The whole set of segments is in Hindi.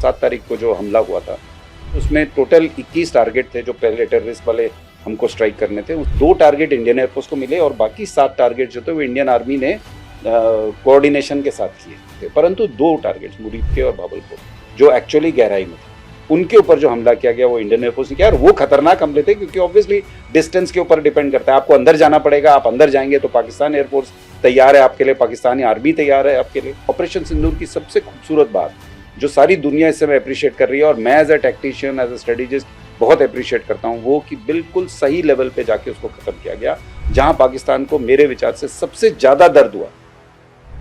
7 तारीख को जो हमला हुआ था उसमें टोटल 21 टारगेट थे जो पहले टेररिस्ट वाले हमको स्ट्राइक करने थे। 2 टारगेट इंडियन एयरफोर्स को मिले और बाकी 7 टारगेट जो थे वो इंडियन आर्मी ने कोऑर्डिनेशन के साथ किए थे। परंतु 2 टारगेट्स मुरीद के और भावलपुर जो एक्चुअली गहराई में थे, उनके ऊपर जो हमला किया गया वो इंडियन एयरफोर्स ने किया। और वो खतरनाक हमले थे क्योंकि ऑब्वियसली डिस्टेंस के ऊपर डिपेंड करता है। आपको अंदर जाना पड़ेगा, आप अंदर जाएंगे तो पाकिस्तान एयरफोर्स तैयार है आपके लिए, पाकिस्तानी आर्मी तैयार है आपके लिए। ऑपरेशन सिंदूर की सबसे खूबसूरत बात जो सारी दुनिया इस समय अप्रिशिएट कर रही है और मैं as a tactician, as a strategist बहुत अप्रिशिएट करता हूं, वो कि बिल्कुल सही लेवल पे जाके उसको खत्म किया गया, जहां पाकिस्तान को मेरे विचार से सबसे ज्यादा दर्द हुआ।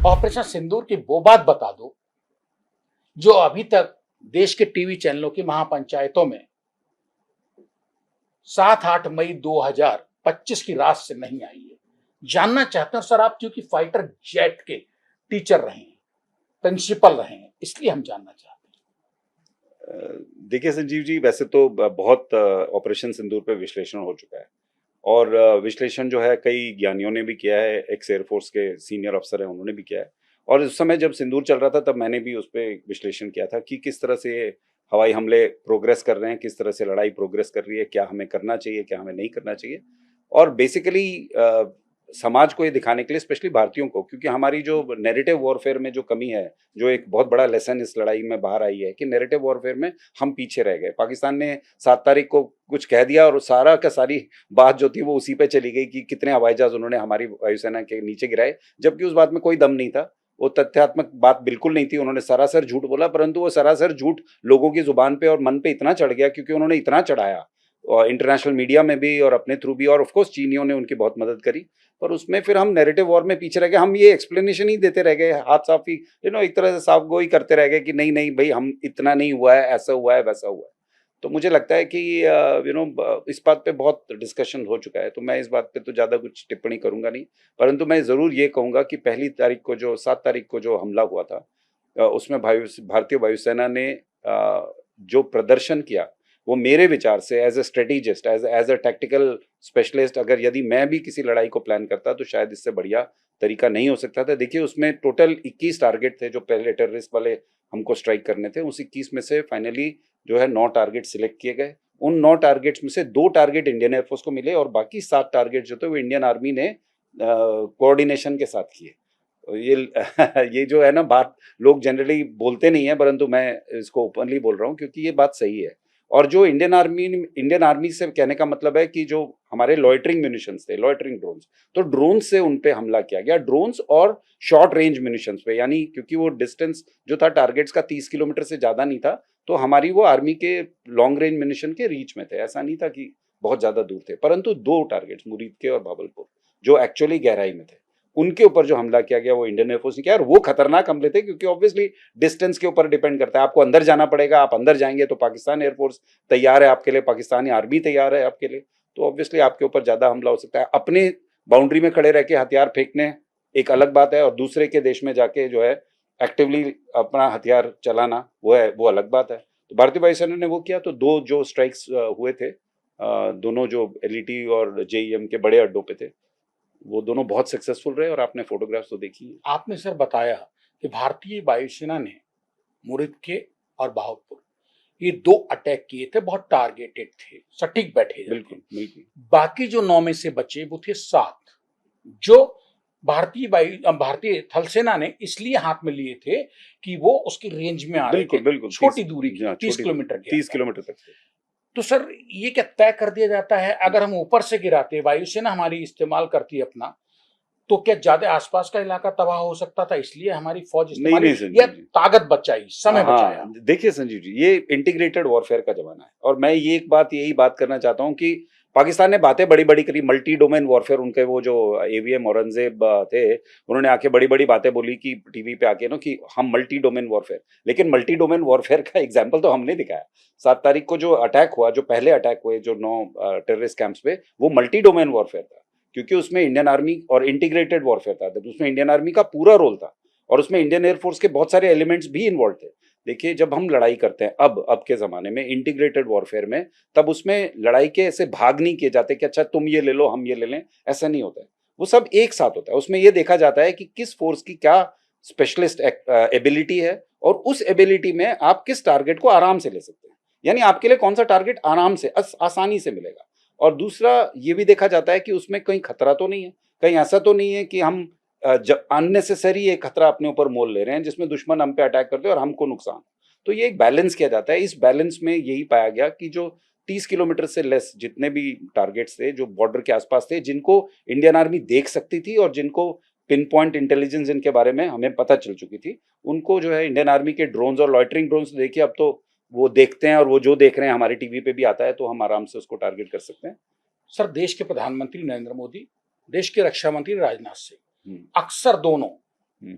ऑपरेशन सिंदूर की वो बात बता दो जो अभी तक देश के टीवी चैनलों की महापंचायतों में 7-8 मई 2025 की रात से नहीं आई है। जानना चाहते हैं सर आप, क्योंकि फाइटर जेट के टीचर रहे हैं, प्रिंसिपल रहे हैं, इसलिए हम जानना चाहते हैं। देखिए संजीव जी, वैसे तो बहुत ऑपरेशन सिंदूर पे विश्लेषण हो चुका है और विश्लेषण जो है कई ज्ञानियों ने भी किया है, एक्स एयरफोर्स के सीनियर अफसर हैं उन्होंने भी किया है। और उस समय जब सिंदूर चल रहा था तब मैंने भी उस पर विश्लेषण किया था कि किस तरह से हवाई हमले प्रोग्रेस कर रहे हैं, किस तरह से लड़ाई प्रोग्रेस कर रही है, क्या हमें करना चाहिए, क्या हमें नहीं करना चाहिए। और बेसिकली समाज को ये दिखाने के लिए, स्पेशली भारतीयों को, क्योंकि हमारी जो नैरेटिव वॉरफेयर में जो कमी है, जो एक बहुत बड़ा लेसन इस लड़ाई में बाहर आई है कि नैरेटिव वॉरफेयर में हम पीछे रह गए। पाकिस्तान ने 7 तारीख को कुछ कह दिया और सारा का सारी बात जो थी वो उसी पे चली गई कि कितने हवाई जहाज उन्होंने हमारी वायुसेना के नीचे गिराए, जबकि उस बात में कोई दम नहीं था। वो तथ्यात्मक बात बिल्कुल नहीं थी, उन्होंने सरासर झूठ बोला। परंतु वो सरासर झूठ लोगों की जुबान पे और मन पे इतना चढ़ गया क्योंकि उन्होंने इतना चढ़ाया, और इंटरनेशनल मीडिया में भी और अपने थ्रू भी, और ऑफ कोर्स चीनियों ने उनकी बहुत मदद करी। पर उसमें फिर हम नैरेटिव वॉर में पीछे रह गए। हम ये एक्सप्लेनेशन ही देते रह गए, हाथ साफ ही एक तरह से साफ गोई करते रह गए कि नहीं नहीं भाई, हम इतना नहीं हुआ है, ऐसा हुआ है, वैसा हुआ है। तो मुझे लगता है कि इस बात पे बहुत डिस्कशन हो चुका है, तो मैं इस बात पे तो ज़्यादा कुछ टिप्पणी करूंगा नहीं। परंतु मैं ज़रूर ये कहूँगा कि पहली तारीख को जो 7 तारीख को जो हमला हुआ था, उसमें भारतीय वायुसेना ने जो प्रदर्शन किया, वो मेरे विचार से as a strategist, as a tactical specialist, अगर यदि मैं भी किसी लड़ाई को प्लान करता तो शायद इससे बढ़िया तरीका नहीं हो सकता था। देखिए उसमें टोटल 21 टारगेट थे जो पहले टेररिस्ट वाले हमको स्ट्राइक करने थे। उस 21 में से फाइनली जो है 9 टारगेट सिलेक्ट किए गए। उन 9 टारगेट्स में से 2 टारगेट इंडियन एयरफोर्स को मिले और बाकी 7 टारगेट जो थे वो इंडियन आर्मी ने कोऑर्डिनेशन के साथ किए। ये ये जो है ना बात, लोग जनरली बोलते नहीं है, परंतु मैं इसको ओपनली बोल रहा हूँ क्योंकि ये बात सही है। और जो इंडियन आर्मी से कहने का मतलब है कि जो हमारे लॉइटरिंग म्यूनिशंस थे, लॉइटरिंग ड्रोन्स, तो ड्रोन्स से उन पे हमला किया गया, ड्रोन्स और शॉर्ट रेंज म्यूनिशंस पे। यानी क्योंकि वो डिस्टेंस जो था टारगेट्स का 30 किलोमीटर से ज्यादा नहीं था, तो हमारी वो आर्मी के लॉन्ग रेंज म्यूनिशन के रीच में थे। ऐसा नहीं था कि बहुत ज्यादा दूर थे। परंतु 2 टारगेट्स मुरीद के और भावलपुर जो एक्चुअली गहराई में थे, उनके ऊपर जो हमला किया गया वो इंडियन एयरफोर्स ने किया। और वो खतरनाक हमले थे क्योंकि ऑब्वियसली डिस्टेंस के ऊपर डिपेंड करता है। आपको अंदर जाना पड़ेगा, आप अंदर जाएंगे तो पाकिस्तान एयरफोर्स तैयार है आपके लिए, पाकिस्तानी आर्मी तैयार है आपके लिए, तो ऑब्वियसली आपके ऊपर ज्यादा हमला हो सकता है। अपने बाउंड्री में खड़े रह के हथियार फेंकने एक अलग बात है, और दूसरे के देश में जाके जो है एक्टिवली अपना हथियार चलाना वो अलग बात है। तो भारतीय वायुसेना ने वो किया। तो 2 जो स्ट्राइक्स हुए थे, दोनों जो एलईटी और जेईएम के बड़े अड्डों पे थे, वो दोनों बहुत सक्सेसफुल रहे और आपने फोटोग्राफ्स तो देखी है। आपने सर बताया कि भारतीय वायुसेना ने मुरीद के और बहावलपुर ये 2 अटैक किए थे, बहुत टारगेटेड थे, सटीक बैठे। बिल्कुल। बाकी जो 9 में से बचे वो थे 7 जो भारतीय थल सेना ने इसलिए हाथ में लिए थे कि वो उसकी रेंज में आ रहे थे। बिल्कुल छोटी दूरी की, 30 किलोमीटर की, 30 किलोमीटर तक। तो सर ये क्या तय कर दिया जाता है, अगर हम ऊपर से गिराते, वायुसेना हमारी इस्तेमाल करती है अपना, तो क्या ज्यादा आसपास का इलाका तबाह हो सकता था, इसलिए हमारी फौज इस्तेमाल या ताकत बचाई, समय बचाया? देखिए संजीव जी, ये इंटीग्रेटेड वॉरफेयर का जमाना है और मैं ये यही बात करना चाहता हूँ कि पाकिस्तान ने बातें बड़ी बड़ी करी, मल्टी डोमेन वॉरफेयर। उनके वो जो एवीएम औरंगजेब थे, उन्होंने आके बड़ी बड़ी बातें बोली कि टीवी पे आके कि हम मल्टी डोमेन वॉरफेयर, लेकिन मल्टी डोमेन वॉरफेयर का एग्जाम्पल तो हमने दिखाया। 7 तारीख को जो अटैक हुआ, जो पहले अटैक हुए जो 9 टेररिस्ट कैंप्स पे, वो मल्टी डोमेन वॉरफेयर था क्योंकि उसमें इंडियन आर्मी और इंटीग्रेटेड वॉरफेयर था, उसमें इंडियन आर्मी का पूरा रोल था और उसमें इंडियन एयरफोर्स के बहुत सारे एलिमेंट्स भी इन्वॉल्व थे। देखिए जब हम लड़ाई करते हैं अब के जमाने में इंटीग्रेटेड वॉरफेयर में, तब उसमें लड़ाई के ऐसे भाग नहीं किए जाते कि अच्छा तुम ये ले लो हम ये ले लें, ऐसा नहीं होता है। वो सब एक साथ होता है। उसमें ये देखा जाता है कि किस फोर्स की क्या स्पेशलिस्ट एबिलिटी है और उस एबिलिटी में आप किस टारगेट को आराम से ले सकते हैं, यानी आपके लिए कौन सा टारगेट आराम से आसानी से मिलेगा। और दूसरा ये भी देखा जाता है कि उसमें कहीं खतरा तो नहीं है, कहीं ऐसा तो नहीं है कि हम अननेसेसरी एक खतरा अपने ऊपर मोल ले रहे हैं जिसमें दुश्मन हम पे अटैक करते हैं और हमको नुकसान। तो ये एक बैलेंस किया जाता है। इस बैलेंस में यही पाया गया कि जो 30 किलोमीटर से लेस जितने भी टारगेट्स थे जो बॉर्डर के आसपास थे, जिनको इंडियन आर्मी देख सकती थी और जिनको पिन पॉइंट इंटेलिजेंस इनके बारे में हमें पता चल चुकी थी, उनको जो है इंडियन आर्मी के ड्रोन्स और लॉइटरिंग ड्रोन्स देखिए अब तो वो देखते हैं, और वो जो देख रहे हैं हमारे टीवी पे भी आता है, तो हम आराम से उसको टारगेट कर सकते हैं। सर, देश के प्रधानमंत्री नरेंद्र मोदी, देश के रक्षा मंत्री राजनाथ सिंह, हम्म, अक्सर दोनों हम्म,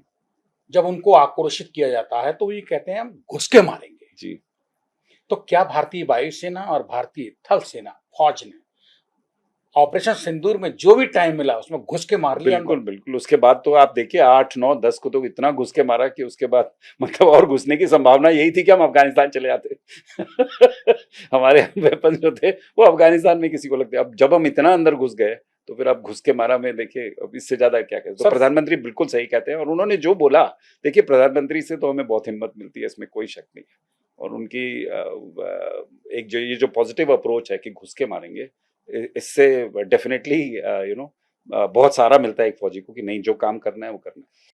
जब उनको आक्रोशित किया जाता है तो ये कहते हैं हम घुस के मारेंगे। जी। तो क्या भारतीय वायुसेना और भारतीय थल सेना फौज ने ऑपरेशन सिंदूर में जो भी टाइम मिला उसमें घुस के मार लिया? बिल्कुल बिल्कुल, उसके बाद तो आप देखिए 8 9 10 को तो इतना घुस के मारा कि उसके बाद मतलब और घुसने की संभावना यही थी कि हम अफगानिस्तान चले जाते। हमारे वेपन जो थे वो अफगानिस्तान में किसी को लगते। अब जब हम इतना अंदर घुस गए तो फिर आप घुस के मारा में देखिए अब इससे ज्यादा क्या कहें। तो प्रधानमंत्री बिल्कुल सही कहते हैं, और उन्होंने जो बोला, देखिए प्रधानमंत्री से तो हमें बहुत हिम्मत मिलती है, इसमें कोई शक नहीं है। और उनकी एक जो ये जो पॉजिटिव अप्रोच है कि घुस के मारेंगे, इससे डेफिनेटली बहुत सारा मिलता है एक फौजी को कि नहीं, जो काम करना है वो करना है।